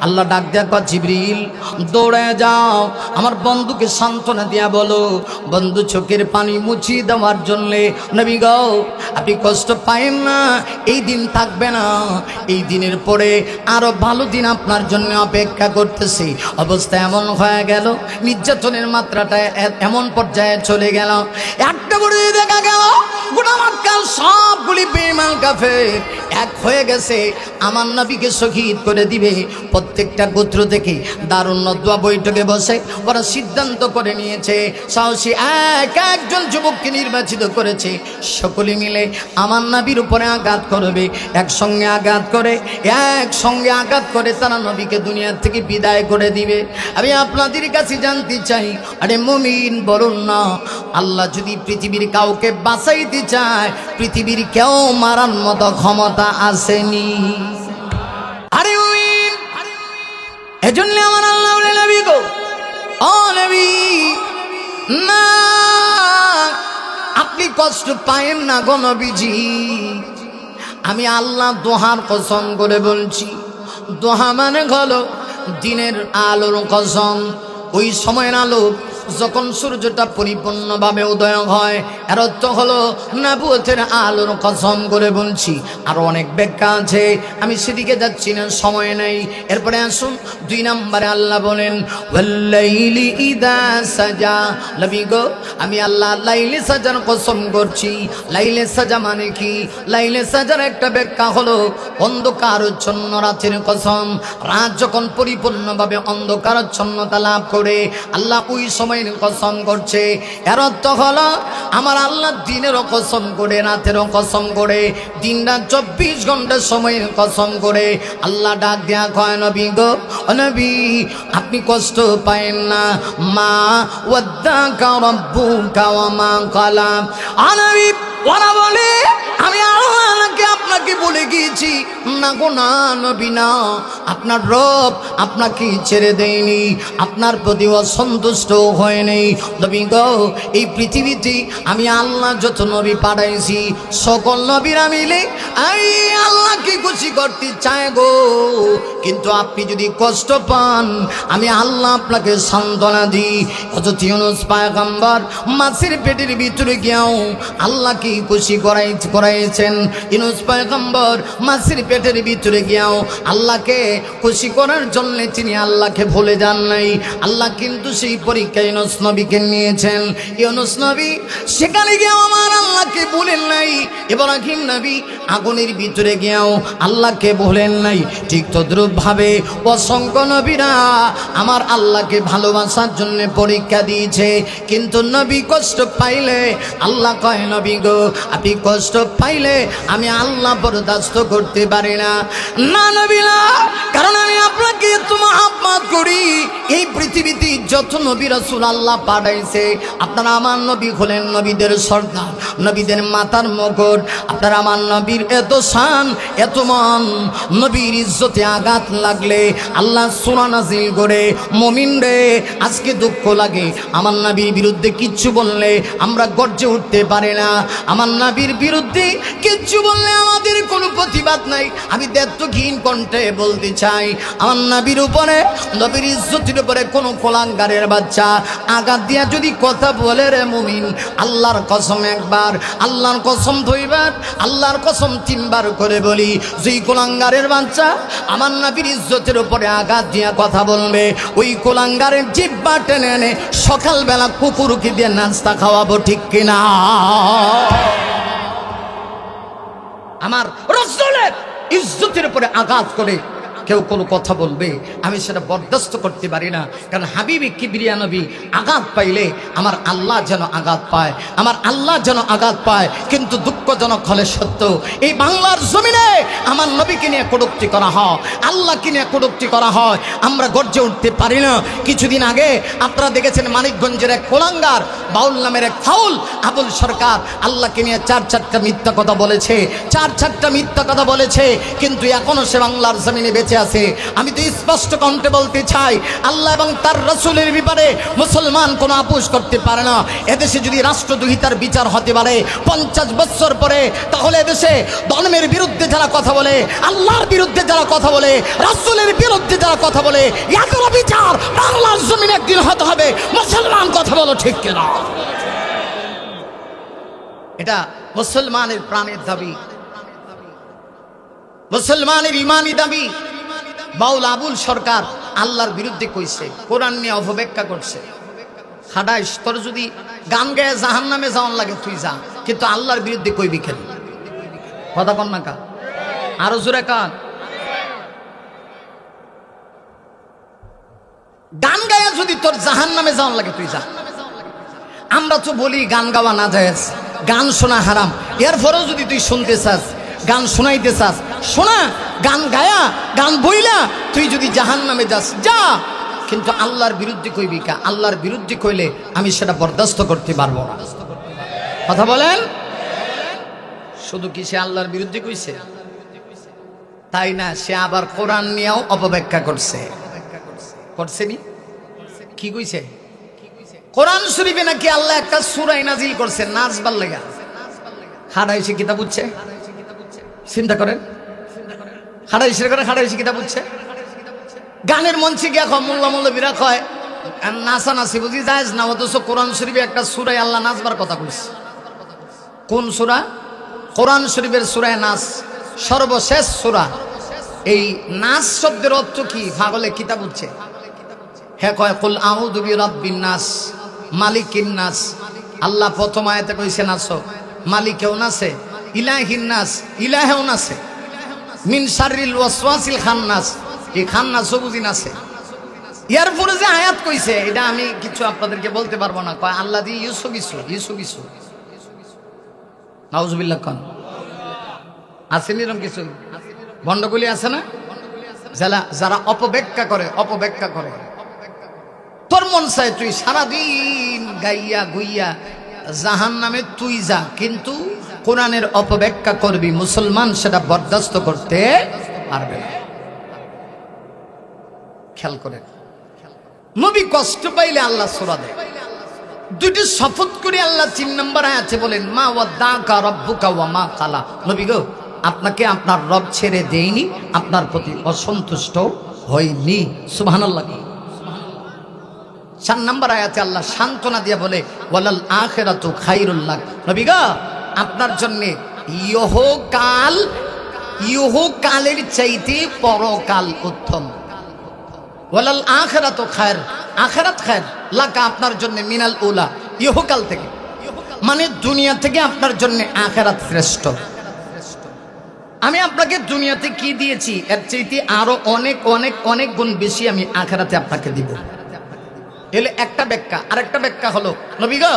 আল্লাহ ডাক দেয়া কয় জিবরিল দৌড়ে যাও আমার বন্ধুকে সান্ত্বনা দিয়া বলো বন্ধু চোখের পানি মুছিয়ে দেওয়ার জন্যে নবী গো আপনি কষ্ট পায়েন না, এই দিন থাকবে না, এই দিনের পরে আরো ভালো দিন আপনার জন্য অপেক্ষা করতেছে। অবস্থা এমন হয়ে গেল, নির্যাতনের মাত্রাটা এমন পর্যায়ে চলে গেল, একটা করে দেখা গেল গোটা মক্কার সবগুলি বেঈমান কাফের এক হয়ে গেছে, আমার নবীকে শহীদ করে দিবে। প্রত্যেকটা গোত্র থেকে দারুণ নদওয়া বৈঠকে বসে ওরা সিদ্ধান্ত করে নিয়েছে, সাহসী একজন যুবককে নির্বাচিত করেছে, সকলে মিলে আমার নবীর উপরে আঘাত করবে, একসঙ্গে আঘাত করে তারা নবীকে দুনিয়ার থেকে বিদায় করে দিবে। আমি আপনাদের কাছে জানতে চাই, আরে মুমিন বলুন না, আল্লাহ যদি পৃথিবীর কাউকে বাঁচাইতে চায় পৃথিবীর কেউ মারার মতো ক্ষমতা আসেনি। আরে মুমিন, এজন্য আমার আল্লাহ বলে নবী গো ও নবী না আপনি কষ্ট পায়েন না গো নবীজি, আমি আল্লাহ দোহার কসম করে বলছি, দোহা মানে হলো দিনের আলোর কসম। ওই সময়ের আলো যখন সূর্যটা পরিপূর্ণভাবে উদয় হয়, এর অর্থ হলো নবুয়তের আলোর কসম করে বলছি। আরো অনেক ব্যাখ্যা আছে, আমি সেদিকে যাচ্ছি না, সময় নেই। এরপরে আসুন 2 নম্বরে আল্লাহ বলেন ওয়াল্লাইলি ইযা সাজা, নবী গো আমি আল্লাহ লাইলে সাজার কসম করছি। লাইলে সাজা মানে কি? লাইলে সাজার একটা ব্যাখ্যা হলো অন্ধকারচ্ছন্ন রাতের কসম। রাত যখন পরিপূর্ণভাবে অন্ধকারচ্ছন্নতা লাভ করে আল্লাহ ওই সময় কসম করছে। এর অর্থ হলো আমার আল্লাহ দিনেরও কসম করে, রাতেরও কসম করে, দিন রাত 24 ঘন্টা সময়ের কসম করে আল্লাহ ডাক দেয়া কয় নবী গো নবী আপনি কষ্ট পায়েন না, মা ওয়াদ্দাকা রাব্বুকা ওয়া মা ক্বালা। নবী ওরা বলে আমি আল্লাহকে আপনাকে বলে গিয়েছি না গো না নবী না, আপনার রব আপনাকে ছেড়ে দেয়নি, আপনার প্রতি অসন্তুষ্ট হয়নি। নবী গো এই পৃথিবীতে আমি আল্লাহ যত নবী পাঠাইছি সকল নবীরা মিলে এই আল্লাহকে খুশি করতে চায় গো, কিন্তু আপনি যদি কষ্ট পান আমি আল্লাহ আপনাকে সান্ত্বনা দিই। হযরত ইউনূস পয়গম্বর মাছের পেটের ভিতরে গিয়েও আল্লাহকে খুশি করাইছেন। ইউনূস পয়গম্বর মাছের পেটের ভিতরে গিয়েও আল্লাহকে খুশি করার জন্য তিনি আল্লাহকে ভুলে যান নাই। আল্লাহ কিন্তু সেই পরীক্ষায় ইউনূস নবীকে নিয়েছেন। ইউনূস নবী সেখানে গিয়েও আমার আল্লাহকে ভুলেন নাই। ইব্রাহিম নবী আগুনের ভিতরে গিয়েও আল্লাহকে ভুলেন নাই। ঠিক তদ্রূপ ভাবে অসংখ্য নবীরা আমার আল্লাহকে ভালোবাসার জন্য পরীক্ষা দিয়েছে, কিন্তু নবী কষ্ট পাইলে আল্লাহ কয় নবী গো আপনি কষ্ট পাইলে আমি আল্লাহ বরদাস্ত করতে পারি না। না নবী না, কারণ আমি আপনাকে এত মহব্বত করি। এই পৃথিবীতে যত নবী রাসূল আল্লাহ পাঠাইছে আপনারা আমার নবী হলেন নবীদের সর্দার, নবীদের মাথার মুকুট। আপনারা আমার নবীর এত শান এত মান, নবীর ইজ্জতে আঘাত লাগলে আল্লাহ সূরা নাজিল করে মুমিন রে আজকে দুঃখ লাগে, আমার নবীর বিরুদ্ধে কিচ্ছু বললে আমরা গর্জে উঠতে পারি না, আমার নবীর বিরুদ্ধে কিচ্ছু বললে আমাদের কোনো প্রতিবাদ নাই। আমি দেবঘীন কণ্ঠে বলতে চাই আমার নবীর উপরে, নবীর ইজ্জতের উপরে কোনো কোলাঙ্গারের বাচ্চা আঘাত দিয়া যদি কথা বলে রে মুমিন, আল্লাহর কসম একবার, আল্লাহর কসম 2 বার, আল্লাহর কসম 3 বার করে বলি, যেই কোলাঙ্গারের বাচ্চা আমার নবীর ইজ্জতের উপরে আঘাত দিয়া কথা বলবে ওই কোলাঙ্গারের জিহ্বা টেনে এনে সকালবেলা কুকুরকে দিয়ে নাস্তা খাওয়াবো, ঠিক কিনা? আমার রাসূলের ইজ্জতের উপরে আঘাত করে কেউ কোনো কথা বলবে আমি সেটা বরদাস্ত করতে পারি না, কারণ হাবিবি কিবরিয়া নবী আঘাত পাইলে আমার আল্লাহ যেন আঘাত পায়, আমার আল্লাহ যেন আঘাত পায়। কিন্তু দুঃখজনক হলে সত্য, এই বাংলার জমিনে আমার নবীকে নিয়ে কটূক্তি করা হয়, আল্লাহকে নিয়ে কটূক্তি করা হয়, আমরা গর্জে উঠতে পারি না। কিছুদিন আগে আপনারা দেখেছেন মানিকগঞ্জের এক কোলাঙ্গার বাউল নামের এক ফাউল আবুল সরকার আল্লাহকে নিয়ে 4-4টা মিথ্যা কথা বলেছে, 4-4টা মিথ্যা কথা বলেছে, কিন্তু এখনো সে বাংলার জমিনে বেঁচে বেঁচে আছে। আমি তো স্পষ্ট কণ্ঠে বলতে চাই, আল্লাহ এবং তার রাসূলের ব্যাপারে মুসলমান কোনো আপোষ করতে পারে না। এদেশে যদি রাষ্ট্রদ্রোহিতার বিচার হতে পারে 50 বছর পরে, তাহলে এদেশে ধর্মের বিরুদ্ধে যারা কথা বলে, আল্লাহর বিরুদ্ধে যারা কথা বলে, রাসূলের বিরুদ্ধে যারা কথা বলে, এগুলো বিচার বাংলার জমিনে একদিন হতে হবে। মুসলমান কথা বলো ঠিক কিনা? এটা মুসলমানের প্রাণের দাবি, মুসলমানের ইমানি দাবি। বাউল আবুল সরকার আল্লাহর বিরুদ্ধে কইছে, কোরআন নিয়ে অপব্যাখ্যা করছে। খাডাইস, তোর যদি গান গায়ে জাহান্নামে যাওয়ান লাগে তুই যা, কিন্তু আল্লাহর বিরুদ্ধে কইবি কেন? কথা কন না কা, আরো জোরে কান। গান গায়ে যদি তোর জাহান্নামে যাওয়ান লাগে তুই যা। আমরা তো বলি গান গাওয়া না জায়েজ, গান শোনা হারাম। এরপরেও যদি তুই শুনতে চাস, গান শোনাইতে চাস, শোনা। গান গায়া, গান বইলা তুই যদি জাহান্নামে যাস যা, কিন্তু আল্লাহর বিরুদ্ধে কইবি কা? আল্লাহর বিরুদ্ধে কইলে আমি সেটা বরদাস্ত করতে পারবো না। কথা বলেন। শুধু কি সে আল্লাহর বিরুদ্ধে কইছে তাই না, সে আবার কোরআন নিয়েও অপব্যাখ্যা করছে। করছেনি? কি কইছে? কোরআন শরীফে নাকি আল্লাহ একটা সূরা নাজিল করছে নাচবার লাগা। খাড়াইছে কিতাব বুঝছে? চিন্তা করেন, খাড়াইছে করে খাড়াইছে কিতাব বুঝছে। গানের মঞ্চে গিয়া মোল্লা মৌলবীরা কয় নাচানাচি বুঝি জায়েজ না, অথচ কোরআন শরীফে একটা সূরায় আল্লাহ নাচবার কথা কইছে। কোন সূরা? কোরআন শরীফের সূরায় নাচ, সর্বশেষ সূরা। এই নাচ শব্দের অর্থ কি? পাগলে কিতাব বুঝছে। হ্যাঁ কয় কুল আউযু বিরাব্বিন নাস মালিকিন নাস। আল্লাহ প্রথম আয়াতে কইছে নাচো, মালিকেও নাচে, ইলাহিন নাস ইলাহেও নাচে, মিন শাররিল ওয়াসওয়াসিল খান্নাস, এই খান্নাসও বুঝি নাচে। এরপরে যে আয়াত কইছে এটা আমি কিছু আপনাদেরকে বলতে পারবো না। কয় আল্লাহ দিয়ে ইউসু কিছু নাউজুবিল্লাহ খান আসেন, এরকম কিছু ভণ্ডগুলি আছে না, যারা অপব্যাখ্যা করে। তোর মন চায় তুই সারাদিন গাইয়া গুইয়া জাহান্নামে তুই যা, কিন্তু কোরআনের অপব্যাখ্যা করবি, মুসলমান সেটা বরদাস্ত করতে পারবে না। খেয়াল করে, নবী কষ্ট পাইলে আল্লাহ সূরা দেয়। দুটি শপথ করে আল্লাহ 3 নম্বর আয়াতে বলেন মা ওয়াদাকা রাব্বুকা ওয়া মা কালা। নবী গো, আপনাকে আপনার রব ছেড়ে দেয়নি, আপনার প্রতি অসন্তুষ্ট হয়নি। সুবহানাল্লাহ। 4 নম্বর আয়াতে আল্লাহ সান্ত্বনা দিয়ে বলে ওয়ালাল আখিরাতু খায়রুল লাক। নবী গো, আপনার জন্য ইহকালের চাইতে পরকাল উত্তম। ওয়ালাল আখিরাতু খায়র, আখিরাত খায়র লাকা, আপনার জন্য মিনাল উলা, ইহকাল থেকে, মানে দুনিয়া থেকে আপনার জন্য আখিরাত শ্রেষ্ঠ। আমি আপনাকে দুনিয়াতে কি দিয়েছি এর চাইতে আরো অনেক অনেক অনেক গুণ বেশি আমি আখিরাতে আপনাকে দিব। এলে একটা ব্যাখ্যা। আরেকটা ব্যাখ্যা হলো নবী গো,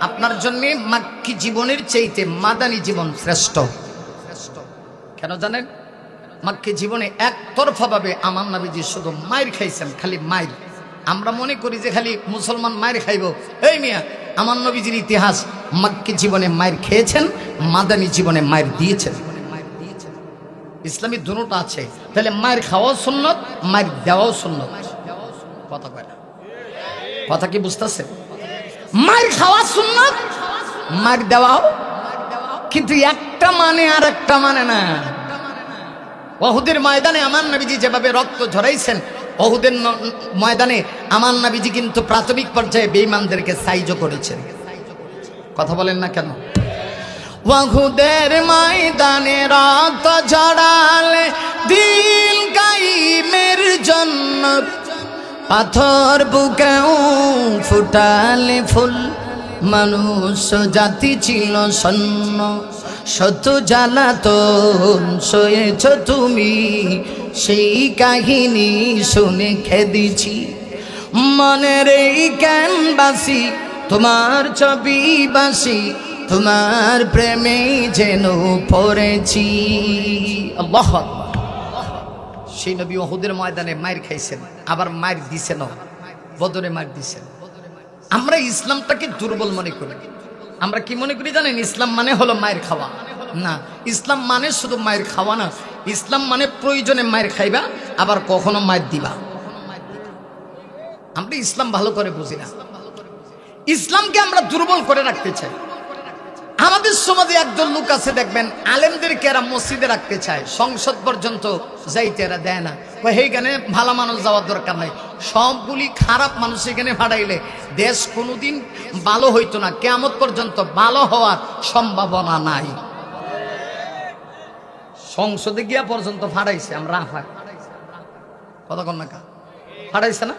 আপনার জন্য মাক্কি জীবনের চাইতে মাদানী জীবন শ্রেষ্ঠ। কেন জানেন? মাক্কি জীবনে একতরফা ভাবে আমার নবীজি শুধু মায়ের খাইছেন, খালি মায়ের। আমরা মনে করি যে খালি মুসলমান মায়ের খাইব। এই মিয়া, আমার নবীজির ইতিহাস, মাক্কি জীবনে মায়ের খেয়েছেন, মাদানী জীবনে মায়ের দিয়েছেন। ইসলামী দুটোটা আছে। তাহলে মায়ের খাওয়াও সুন্নত, মায়ের দেওয়াও সুন্নত। কথা কয় না? কথা কি বুঝতেছে? মায়ের খাওয়া সুন্নত, মায়ের দেওয়াও, কিন্তু একটা মানে আর একটা মানে না। ওহুদের ময়দানে আমার নবীজি যেভাবে রক্ত ঝরাইছেন, ওহুদের ময়দানে আমার নবীজি কিন্তু প্রাথমিক পর্যায়ে বেঈমানদেরকে সাইজও করেছেন। কথা বলেন না কেন? ওহুদের ময়দানে রক্ত ঝরালে দিল কাইমের জন্য, পাথর বুকেও ফুটালে ফুল, মানুষ জাতি ছিল শূন্য, শত জ্বালাতন সয়েছ তুমি, সেই কাহিনী শুনে খেদিছি। মনের এই ক্যানভাসি তোমার ছবি বাসি, তোমার প্রেমে যেন পড়েছি। আল্লাহু আকবার। সেই নবী উহুদের ময়দানে মায়ের খাইছেন, আবার মায়ের দিছেন, বদরে মায়ের দিছেন। আমরা ইসলামটাকে দুর্বল মনে করি। আমরা কি মনে করি জানেন? ইসলাম মানে হলো মায়ের খাওয়া। না, ইসলাম মানে শুধু মায়ের খাওয়া না, ইসলাম মানে প্রয়োজনে মায়ের খাইবা, আবার কখনো মায়ের দিবা। আমরা ইসলাম ভালো করে বুঝি না, ইসলামকে আমরা দুর্বল করে রাখতে চাই। আমাদের সমাজে একজন লোক আছে দেখবেন, আলেমদেরকে এরা মসজিদে রাখতে চায়, সংসদ পর্যন্ত যাইতে এরা দেয় না। সেইখানে ভালো মানুষ যাওয়ার দরকার নাই, সবগুলি খারাপ মানুষ এখানে ফাটাইলে দেশ কোনোদিন ভালো হইতো না, কিয়ামত পর্যন্ত ভালো হওয়ার সম্ভাবনা নাই। সংসদে গিয়া পর্যন্ত ফাটাইছে, আমরা আফা কতক্ষণ না ফাটাইছে না।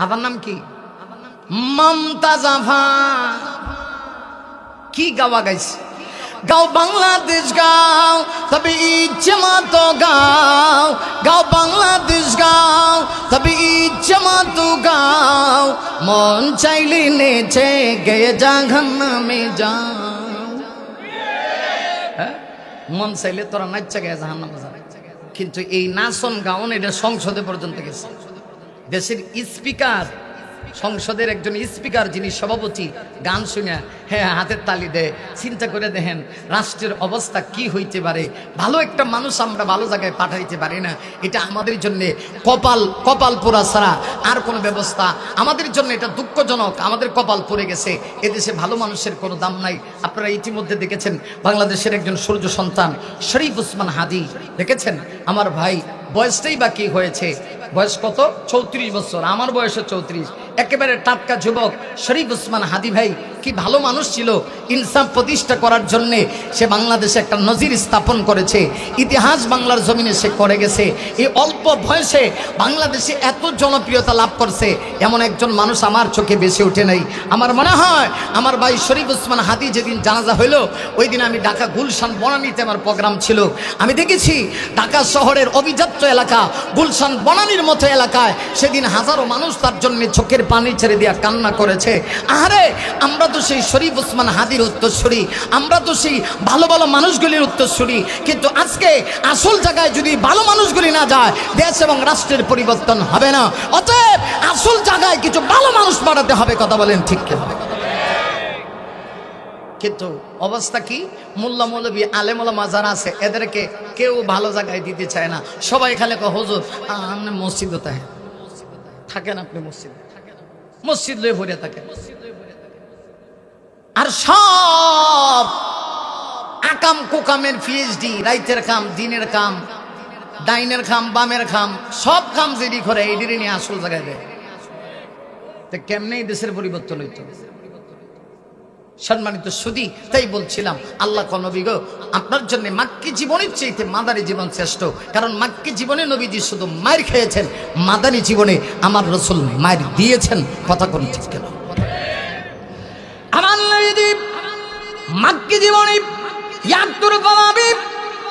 আবার নাম কি? মমতাজ আফা। কি গাওয়া গাইছে? গাও বাংলাদেশ গাও, তবে ইচ্ছে মতো গাও। গাও বাংলাদেশ গাও, তবে ইচ্ছে মতো গাও। মন চাইলে নেচে গেয়ে জাহান্নামে যাও। মন চাইলে তোরা নাচা গেয়ে জাহান্নামে যা। কিন্তু এই নাচন গাওন এটা সংসদে পর্যন্ত গেছে। দেশের স্পিকার, সংসদের একজন স্পিকার যিনি সভাপতি, গান শুনে হ্যাঁ হাতের তালি দেয়। চিন্তা করে দেখেন রাষ্ট্রের অবস্থা কি হইতে পারে। ভালো একটা মানুষ আমরা ভালো জায়গায় পাঠাইতে পারি না, এটা আমাদের জন্য কপাল পোড়া ছাড়া আর কোনো ব্যবস্থা আমাদের জন্য এটা দুঃখজনক। আমাদের কপাল পড়ে গেছে, এদেশে ভালো মানুষের কোনো দাম নাই। আপনারা ইতিমধ্যে দেখেছেন বাংলাদেশের একজন সূর্য সন্তান শরীফ ওসমান হাদি, দেখেছেন আমার ভাই, বয়সটাই বা কি হয়েছে, বয়স কত? 34 বছর, আমার বয়সে 34। একেবারে টাটকা যুবক শরীফ ওসমান হাদি ভাই কি ভালো মানুষ ছিল। ইনসাফ প্রতিষ্ঠা করার জন্যে সে বাংলাদেশে একটা নজির স্থাপন করেছে, ইতিহাস বাংলার জমিনে সে করে গেছে। এই অল্প বয়সে বাংলাদেশে এত জনপ্রিয়তা লাভ করছে, এমন একজন মানুষ আমার চোখে বেশি ওঠে নাই। আমার মনে হয় আমার ভাই শরীফ ওসমান হাদি যেদিন জানাজা হইল, ওই দিন আমি ঢাকা গুলশান বনানীতে আমার প্রোগ্রাম ছিল। আমি দেখেছি ঢাকা শহরের অভিজাত্য এলাকা গুলশান বনানীর মতো এলাকায় সেদিন হাজারো মানুষ তার জন্য চোখের পানি ছেড়ে দিয়া কান্না করেছে। আরে আমরা তো সেই শরীফ ওসমান হাদির উত্তরসূরি, আমরা তো সেই ভালো ভালো মানুষগুলির উত্তরসূরি। কিন্তু আজকে আসল জায়গায় যদি ভালো মানুষগুলি না যায়, দেশ এবং রাষ্ট্রের পরিবর্তন হবে না। অতএব আসল জায়গায় কিছু ভালো মানুষ বাড়াতে হবে। কথা বলেন ঠিক কি হবে? কিন্তু অবস্থা কি? মোল্লা মৌলবী আলেম ওলামা যারা আছে এদেরকে কেউ ভালো জায়গায় দিতে চায় না। সবাই খালি হুজুর আপনি মসজিদ থাকেন, আপনি মসজিদ লয়ে ভরে থাকেন। আর সব আকাম কুকামের পিএইচডি, রাইতের কাম, দিনের কাম, ডাইনের কাম, বামের কাম, সব কাম যেটি করে এইদিকে নিয়ে আসল জায়গায় দেয়। তো কেমনে দেশের পরিবর্তন হইতো? সম্মানিত সুধী, তাই বলছিলাম আল্লাহ নবী গো, আপনার জন্য মাক্কি জীবনের চাইতে মাদানী জীবন শ্রেষ্ঠ। কারণ মাক্কি জীবনে নবীজি শুধু মায়ের খেয়েছেন, মাদানী জীবনে আমার রাসূল মায়ের দিয়েছেন। কথা কোন ঠিক কেন? আমার নবীজি মাক্কি জীবনে ইয়াতুর বাবি,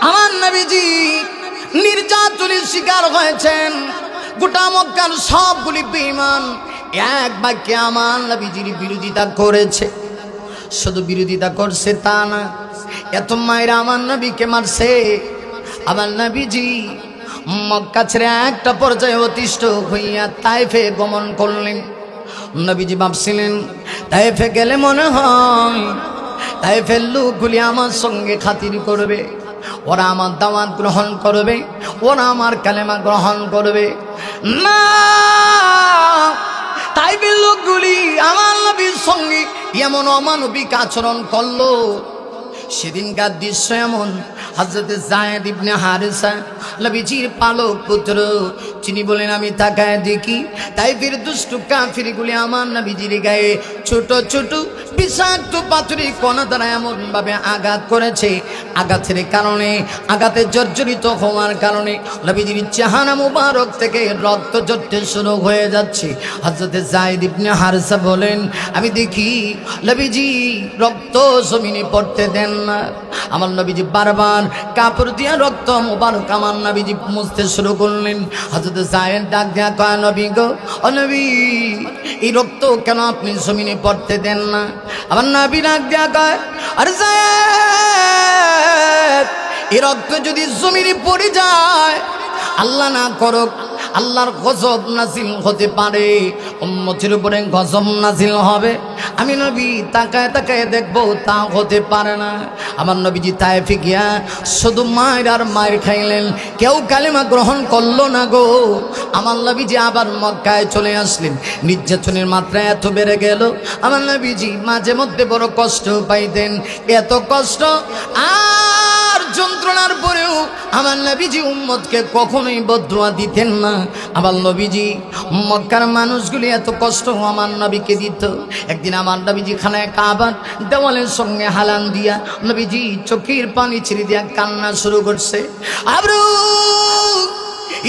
আমার নবীজি নির্যাতনের শিকার হয়েছেন। গোটা মক্কার সবগুলি বেঈমান এক বাক্যে আমার নবীজির বিরোধিতা করেছে। শুধু বিরোধিতা করছে তা না, এত মায়েরা আমার নবীকে মারছে। আমার নবীজি মক্কা ছেড়ে একটা পর্যায়ে অতিষ্ঠ হইয়া তায়েফে গমন করলেন। নবীজি ভাবছিলেন তায়েফে গেলে মনে হয় তায়েফের লোকগুলি আমার সঙ্গে খাতির করবে, ওরা আমার দাওয়াত গ্রহণ করবে, ওরা আমার কালেমা গ্রহণ করবে। না, তাইফের লোকগুলি আমার নবীর সঙ্গে এমন অমানবিক আচরণ করলো। সেদিনকার দৃশ্য এমন, হযরত যায়েদ ইবনে হারেসা নবীজির পালক পুত্র, তিনি বলেন আমি তাকায় দেখি তাইফের দুষ্ট কাফিরগুলি আমার নবীজির গায়ে ছোট ছোট বিষাক্ত পাথরের কণা দ্বারা এমন ভাবে আঘাত করেছে, আঘাতের কারণে, আঘাতে জর্জরিত হওয়ার কারণে নবীজির চেহারা মুবারক থেকে রক্ত ঝরতে শুরু হয়ে যাচ্ছে। হযরত যায়েদ ইবনে হারেসা বলেন আমি দেখি নবীজি রক্ত জমিনে পড়তে দেন না। আমার নবীজি বারবার কাপড় দিয়ে রক্ত মুবারক আমার নবীজি মুছতে শুরু করলেন। হযরত যায়েদ ডাক দেয়া কয় নবী গো, ও নবী এই রক্ত কেন আপনি জমিনে পড়তে দেন না? আমার নবী ডাক দেয়া কয় আরে যায়েদ, এই রক্ত যদি জমিনে পড়ে যায়, আল্লাহ না করুক আল্লাহর গজব নাজিল হতে পারে, উম্মতের উপরে গজব নাজিল হবে। আমি নবী তাকায় তাকায় দেখবো, তা হতে পারে না। আমার নবীজি তায়েফে গিয়া শুধু মায়ের আর মায়ের খাইলেন, কেউ কালেমা গ্রহণ করলো না গো। আমার নবীজি আবার মক্কায় চলে আসলেন। নির্যাতনের মাত্রা এত বেড়ে গেল, আমার নবীজি মাঝে মধ্যে বড় কষ্ট পাইতেন। এত কষ্ট আর যন্ত্রণার পরেও আমার নবীজি উম্মতকে কখনোই বদদুয়া দিতেন না। আমার নবীজি মক্কার মানুষগুলি এত কষ্ট আমার নবীকে দিত। একদিন আমার নবীজি খানায় কাবার দেওয়ালের সঙ্গে হালান দিয়া নবীজি চোখের পানি ছেড়ে দিয়া কান্না শুরু করছে। আব্রু,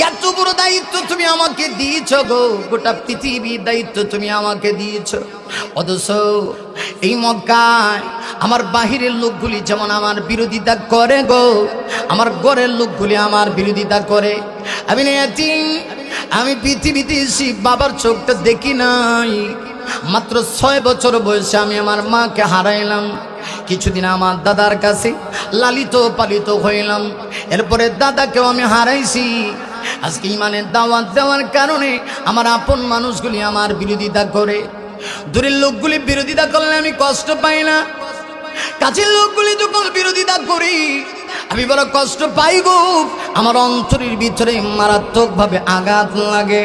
এত বড় দায়িত্ব তুমি আমাকে দিয়েছ গো, গোটা পৃথিবীর দায়িত্ব তুমি আমাকে দিয়েছ, অথচ এই মক্কায় আমার বাহিরের লোকগুলি যেমন আমার বিরোধিতা করে গো, আমার ঘরের লোকগুলি আমার বিরোধিতা করে। আমি আমি পৃথিবীতে এসে বাবার চোখটা দেখি নাই। মাত্র 6 বছর বয়সে আমি আমার মাকে হারাইলাম। কিছুদিন আমার দাদার কাছে লালিত পালিত হইলাম, এরপরে দাদাকেও আমি হারাইছি। আজকে ইমানের দাওয়াত দেওয়ার কারণে আমার আপন মানুষগুলি আমার বিরোধিতা করে। দূরের লোকগুলি বিরোধিতা করলে আমি কষ্ট পাই না, কাছের লোকগুলি যখন বিরোধিতা করি আমি বড় কষ্ট পাই গো। আমার অন্তরের ভিতরে মারাত্মকভাবে আঘাত লাগে।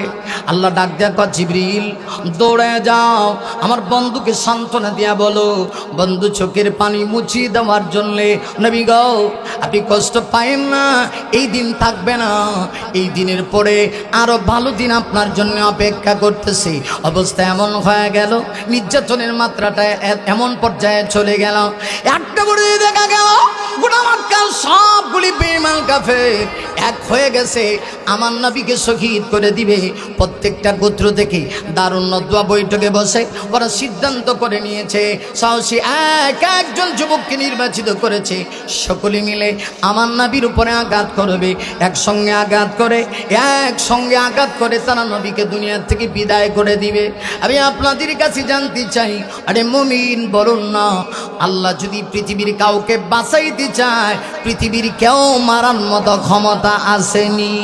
আল্লাহ ডাক দেয়া কয়, জিবরিল দৌড়ে যাও, আমার বন্ধুকে সান্ত্বনা দিয়া বলো, বন্ধু চোখের পানি মুছিয়ে দেওয়ার জন্যে। নবী গো, আপনি কষ্ট পায়েন না, এই দিন থাকবে না, এই দিনের পরে আরো ভালো দিন আপনার জন্য অপেক্ষা করতেছে। অবস্থা এমন হয়ে গেল, নির্যাতনের মাত্রাটা এমন পর্যায়ে চলে গেল, একটা করে দেখা গেল গোটা মক্কার সবগুলি বেঈমান কাফের এক হয়ে গেছে, আমার নবীকে শহীদ করে দিবে। প্রত্যেকটা গোত্র থেকে দারুণ নদওয়া বৈঠকে বসে ওরা সিদ্ধান্ত করে নিয়েছে, সাহসী একজন যুবককে নির্বাচিত করেছে, সকলে মিলে আমার নবীর উপরে আঘাত করবে। একসঙ্গে আঘাত করে তারা নবীকে দুনিয়া থেকে বিদায় করে দিবে। আমি আপনাদের কাছে জানতে চাই, আরে মুমিন বলুন না, আল্লাহ যদি পৃথিবীর কাউকে বাঁচাইতে চায়, পৃথিবীর কেউ মারার মতো ক্ষমতা আসেনি।